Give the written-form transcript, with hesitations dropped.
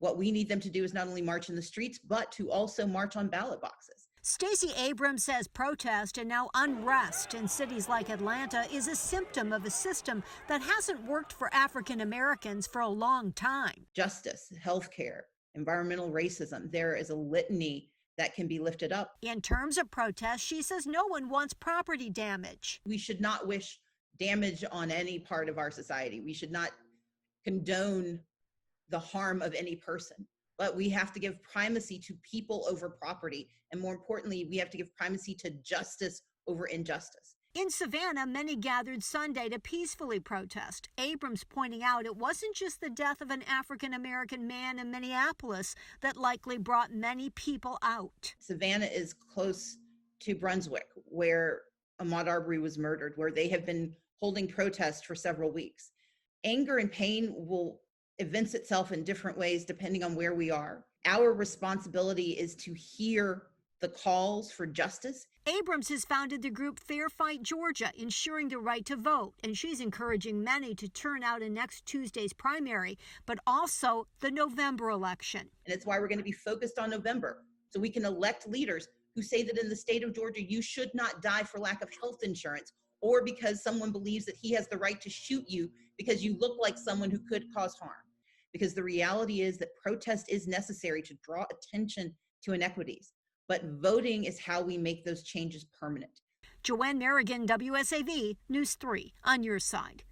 What we need them to do is not only march in the streets, but to also march on ballot boxes. Stacy Abrams says protest and now unrest in cities like Atlanta is a symptom of a system that hasn't worked for African Americans for a long time. Justice, healthcare, environmental racism, there is a litany that can be lifted up. In terms of protest, she says no one wants property damage. We should not wish damage on any part of our society. We should not condone the harm of any person. But we have to give primacy to people over property. And more importantly, we have to give primacy to justice over injustice. In Savannah, many gathered Sunday to peacefully protest. Abrams pointing out it wasn't just the death of an African-American man in Minneapolis that likely brought many people out. Savannah is close to Brunswick, where Ahmaud Arbery was murdered, where they have been holding protests for several weeks. Anger and pain will evince itself in different ways depending on where we are. Our responsibility is to hear the calls for justice. Abrams has founded the group Fair Fight Georgia, ensuring the right to vote, and she's encouraging many to turn out in next Tuesday's primary, but also the November election. And it's why we're going to be focused on November, so we can elect leaders who say that in the state of Georgia, you should not die for lack of health insurance, or because someone believes that he has the right to shoot you because you look like someone who could cause harm. Because the reality is that protest is necessary to draw attention to inequities. But voting is how we make those changes permanent. Joanne Merrigan, WSAV News 3, on your side.